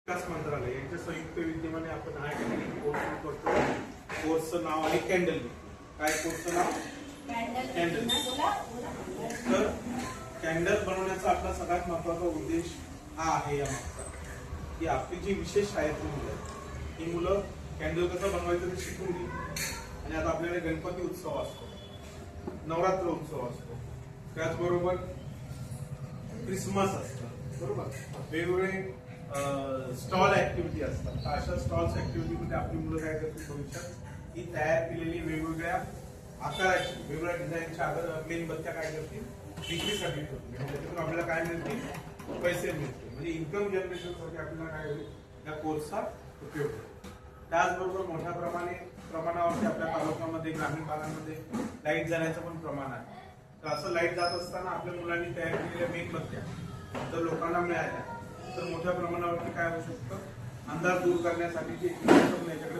विकास मंत्रालय यांच्या संयुक्त विद्यमाने आपण हा ठिकाणी कोर्स करतो. कोर्सचं नाव आहे कॅन्डल. काय कोर्सचं नाव? कॅन्डल. तर कॅन्डल बनवण्याचा आपला सगळ्यात महत्वाचा उद्देश हा आहे या मागचा, की आपली जी विशेष शाळेतली मुलं आहेत ही मुलं कॅन्डल कसं बनवायचं ते शिकून घेईल. आणि आता आपल्याकडे गणपती उत्सव असतो, नवरात्र उत्सव असतो, त्याचबरोबर क्रिसमस असतं, बरोबर, वेगवेगळे स्टॉल ऍक्टिव्हिटी असतात. तर अशा स्टॉल्स ऍक्टिव्हिटी मध्ये आपली मुलं काय करतील भविष्यात, ही तयार केलेली वेगवेगळ्या आकाराची वेगवेगळ्या डिझाईनच्या मेणबत्त्या काय करतील विक्रीसाठी ठेवतील. त्याच्यातून आपल्याला काय मिळतील? पैसे मिळतील. म्हणजे इन्कम जनरेशन साठी आपल्याला काय होईल, या कोर्सचा उपयोग होईल. त्याचबरोबर मोठ्या प्रमाणावरती आपल्या तालुक्यामध्ये ग्रामीण भागांमध्ये लाईट जाण्याचं पण प्रमाण आहे. तर असं लाईट जात असताना आपल्या मुलांनी तयार केलेल्या मेणबत्त्या जर लोकांना मिळाल्या तर मोठ्या प्रमाणावरती काय होऊ शकतं, अंधार दूर करण्यासाठी जे याच्याकडे